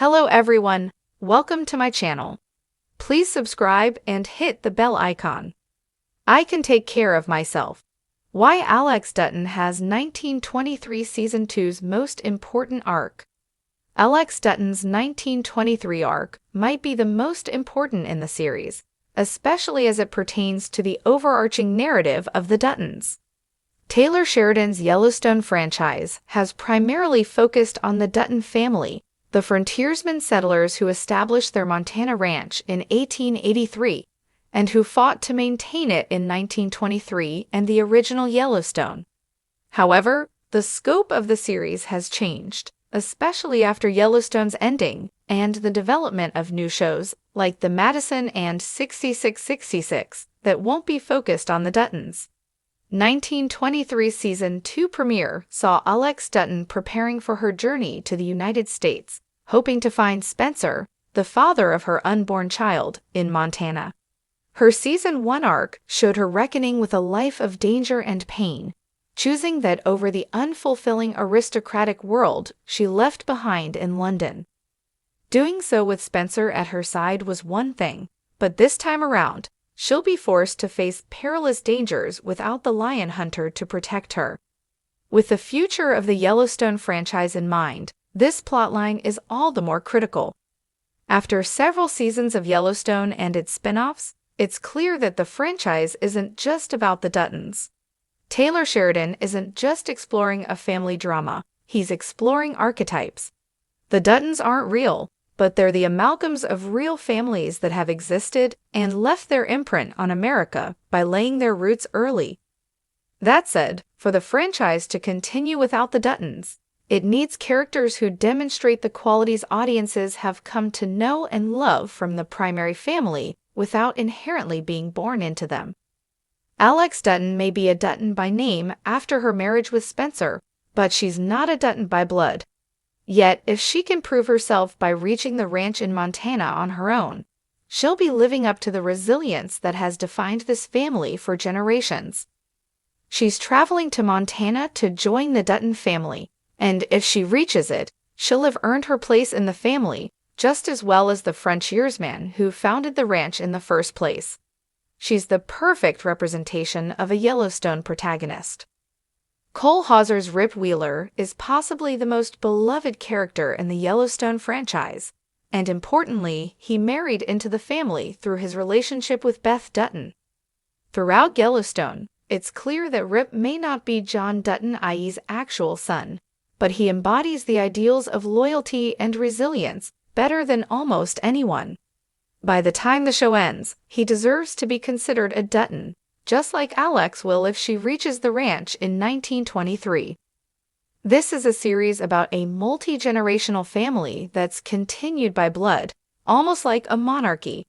Hello everyone, welcome to my channel. Please subscribe and hit the bell icon. I can take care of myself. Why Alex Dutton has 1923 Season 2's most important arc. Alex Dutton's 1923 arc might be the most important in the series, especially as it pertains to the overarching narrative of the Duttons. Taylor Sheridan's Yellowstone franchise has primarily focused on the Dutton family, the frontiersmen settlers who established their Montana ranch in 1883 and who fought to maintain it in 1923 and the original Yellowstone. However, the scope of the series has changed, especially after Yellowstone's ending and the development of new shows like The Madison and 6666 that won't be focused on the Duttons. 1923 Season 2 premiere saw Alex Dutton preparing for her journey to the United States, hoping to find Spencer, the father of her unborn child, in Montana. Her Season 1 arc showed her reckoning with a life of danger and pain, choosing that over the unfulfilling aristocratic world she left behind in London. Doing so with Spencer at her side was one thing, but this time around, she'll be forced to face perilous dangers without the lion hunter to protect her. With the future of the Yellowstone franchise in mind, this plotline is all the more critical. After several seasons of Yellowstone and its spin-offs, it's clear that the franchise isn't just about the Duttons. Taylor Sheridan isn't just exploring a family drama, he's exploring archetypes. The Duttons aren't real, but they're the amalgams of real families that have existed and left their imprint on America by laying their roots early. That said, for the franchise to continue without the Duttons, it needs characters who demonstrate the qualities audiences have come to know and love from the primary family without inherently being born into them. Alex Dutton may be a Dutton by name after her marriage with Spencer, but she's not a Dutton by blood. Yet, if she can prove herself by reaching the ranch in Montana on her own, she'll be living up to the resilience that has defined this family for generations. She's traveling to Montana to join the Dutton family, and if she reaches it, she'll have earned her place in the family just as well as the frontiersman who founded the ranch in the first place. She's the perfect representation of a Yellowstone protagonist. Cole Hauser's Rip Wheeler is possibly the most beloved character in the Yellowstone franchise, and importantly, he married into the family through his relationship with Beth Dutton. Throughout Yellowstone, it's clear that Rip may not be John Dutton IE's actual son, but he embodies the ideals of loyalty and resilience better than almost anyone. By the time the show ends, he deserves to be considered a Dutton, just like Alex will if she reaches the ranch in 1923. This is a series about a multi-generational family that's continued by blood, almost like a monarchy.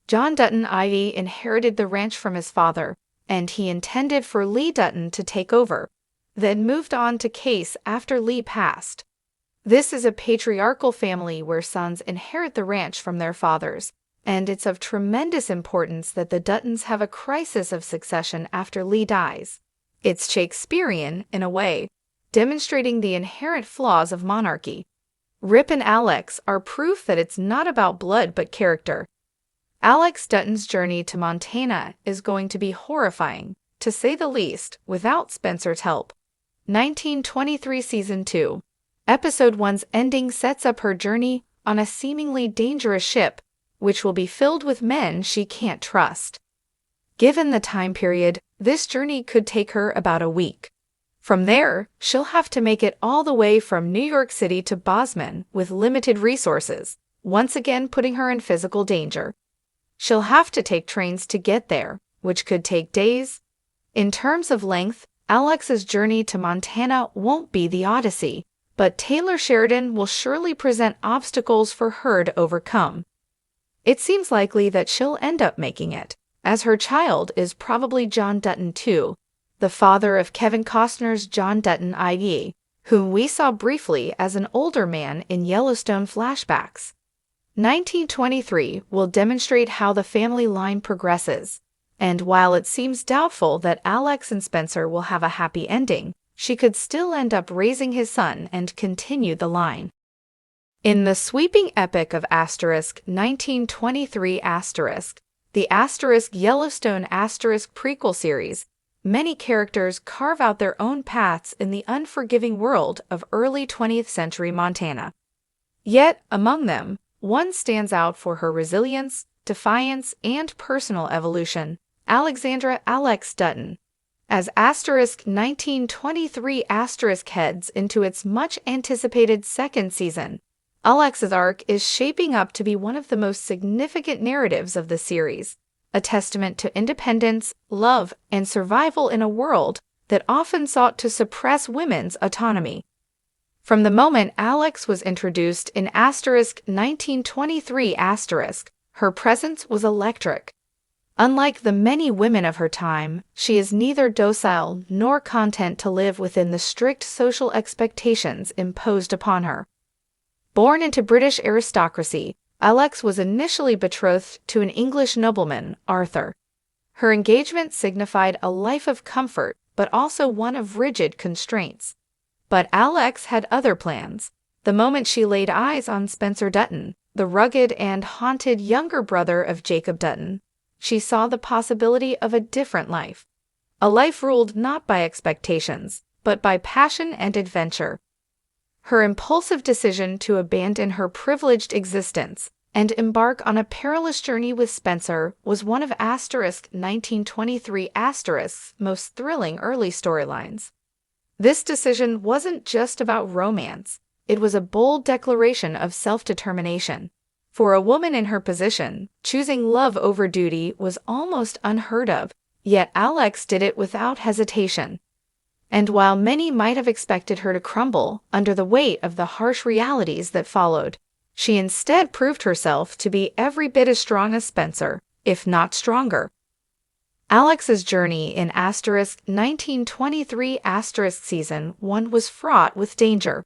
John Dutton IE inherited the ranch from his father, and he intended for Lee Dutton to take over, then moved on to Case after Lee passed. This is a patriarchal family where sons inherit the ranch from their fathers, and it's of tremendous importance that the Duttons have a crisis of succession after Lee dies. It's Shakespearean, in a way, demonstrating the inherent flaws of monarchy. Rip and Alex are proof that it's not about blood but character. Alex Dutton's journey to Montana is going to be horrifying, to say the least, without Spencer's help. 1923 Season 2. Episode 1's ending sets up her journey on a seemingly dangerous ship, which will be filled with men she can't trust. Given the time period, this journey could take her about a week. From there, she'll have to make it all the way from New York City to Bozeman with limited resources, once again putting her in physical danger. She'll have to take trains to get there, which could take days. In terms of length, Alex's journey to Montana won't be the Odyssey, but Taylor Sheridan will surely present obstacles for her to overcome. It seems likely that she'll end up making it, as her child is probably John Dutton too, the father of Kevin Costner's John Dutton IE, whom we saw briefly as an older man in Yellowstone flashbacks. 1923 will demonstrate how the family line progresses, and while it seems doubtful that Alex and Spencer will have a happy ending, she could still end up raising his son and continue the line. In the sweeping epic of *1923*, the *Yellowstone* prequel series, many characters carve out their own paths in the unforgiving world of early 20th century Montana. Yet, among them, one stands out for her resilience, defiance, and personal evolution: Alexandra "Alex" Dutton. As *1923* heads into its much-anticipated second season, Alex's arc is shaping up to be one of the most significant narratives of the series, a testament to independence, love, and survival in a world that often sought to suppress women's autonomy. From the moment Alex was introduced in *1923*, her presence was electric. Unlike the many women of her time, she is neither docile nor content to live within the strict social expectations imposed upon her. Born into British aristocracy, Alex was initially betrothed to an English nobleman, Arthur. Her engagement signified a life of comfort, but also one of rigid constraints. But Alex had other plans. The moment she laid eyes on Spencer Dutton, the rugged and haunted younger brother of Jacob Dutton, she saw the possibility of a different life. A life ruled not by expectations, but by passion and adventure. Her impulsive decision to abandon her privileged existence and embark on a perilous journey with Spencer was one of *1923*'s most thrilling early storylines. This decision wasn't just about romance, it was a bold declaration of self-determination. For a woman in her position, choosing love over duty was almost unheard of, yet Alex did it without hesitation. And while many might have expected her to crumble under the weight of the harsh realities that followed, she instead proved herself to be every bit as strong as Spencer, if not stronger. Alex's journey in *1923* Season 1 was fraught with danger.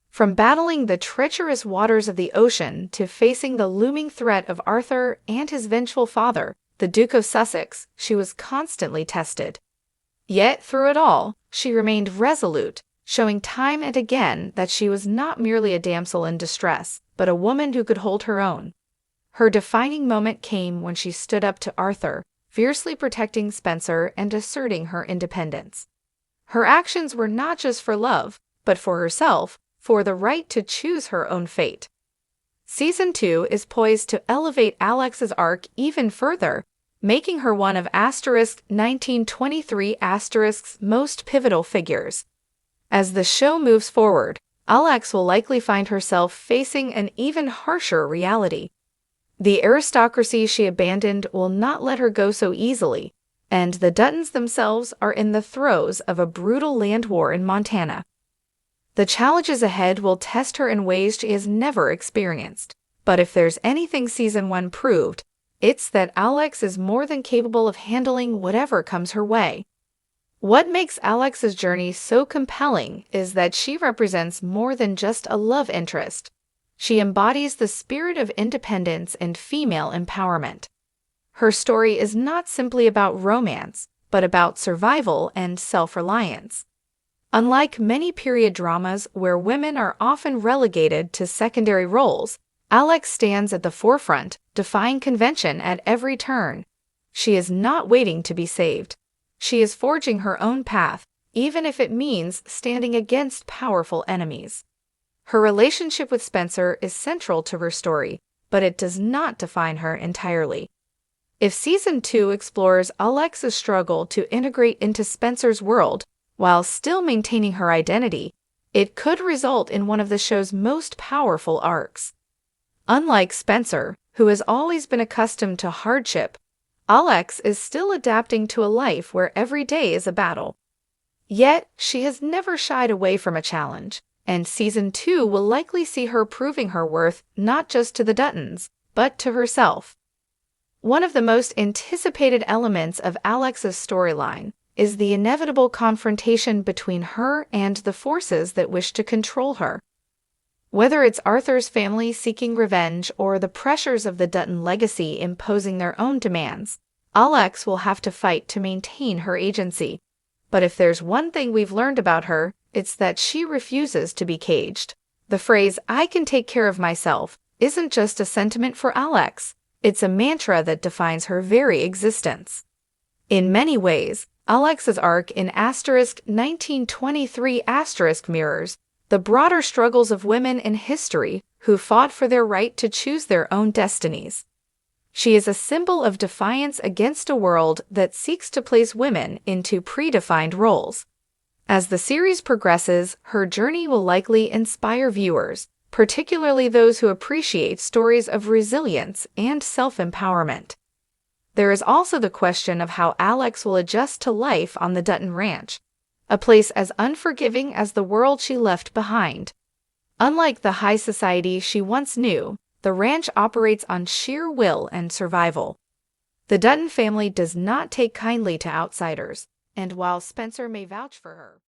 From battling the treacherous waters of the ocean to facing the looming threat of Arthur and his vengeful father, the Duke of Sussex, she was constantly tested. Yet, through it all, she remained resolute, showing time and again that she was not merely a damsel in distress, but a woman who could hold her own. Her defining moment came when she stood up to Arthur, fiercely protecting Spencer and asserting her independence. Her actions were not just for love, but for herself, for the right to choose her own fate. Season 2 is poised to elevate Alex's arc even further, making her one of *1923*'s most pivotal figures. As the show moves forward, Alex will likely find herself facing an even harsher reality. The aristocracy she abandoned will not let her go so easily, and the Duttons themselves are in the throes of a brutal land war in Montana. The challenges ahead will test her in ways she has never experienced, but if there's anything Season 1 proved, it's that Alex is more than capable of handling whatever comes her way. What makes Alex's journey so compelling is that she represents more than just a love interest. She embodies the spirit of independence and female empowerment. Her story is not simply about romance, but about survival and self-reliance. Unlike many period dramas where women are often relegated to secondary roles, Alex stands at the forefront, defying convention at every turn. She is not waiting to be saved. She is forging her own path, even if it means standing against powerful enemies. Her relationship with Spencer is central to her story, but it does not define her entirely. If Season 2 explores Alex's struggle to integrate into Spencer's world while still maintaining her identity, it could result in one of the show's most powerful arcs. Unlike Spencer, who has always been accustomed to hardship, Alex is still adapting to a life where every day is a battle. Yet, she has never shied away from a challenge, and Season 2 will likely see her proving her worth not just to the Duttons, but to herself. One of the most anticipated elements of Alex's storyline is the inevitable confrontation between her and the forces that wish to control her. Whether it's Arthur's family seeking revenge or the pressures of the Dutton legacy imposing their own demands, Alex will have to fight to maintain her agency. But if there's one thing we've learned about her, it's that she refuses to be caged. The phrase, "I can take care of myself," isn't just a sentiment for Alex. It's a mantra that defines her very existence. In many ways, Alex's arc in *1923 mirrors the broader struggles of women in history who fought for their right to choose their own destinies. She is a symbol of defiance against a world that seeks to place women into predefined roles. As the series progresses, her journey will likely inspire viewers, particularly those who appreciate stories of resilience and self-empowerment. There is also the question of how Alex will adjust to life on the Dutton Ranch, a place as unforgiving as the world she left behind. Unlike the high society she once knew, the ranch operates on sheer will and survival. The Dutton family does not take kindly to outsiders, and while Spencer may vouch for her,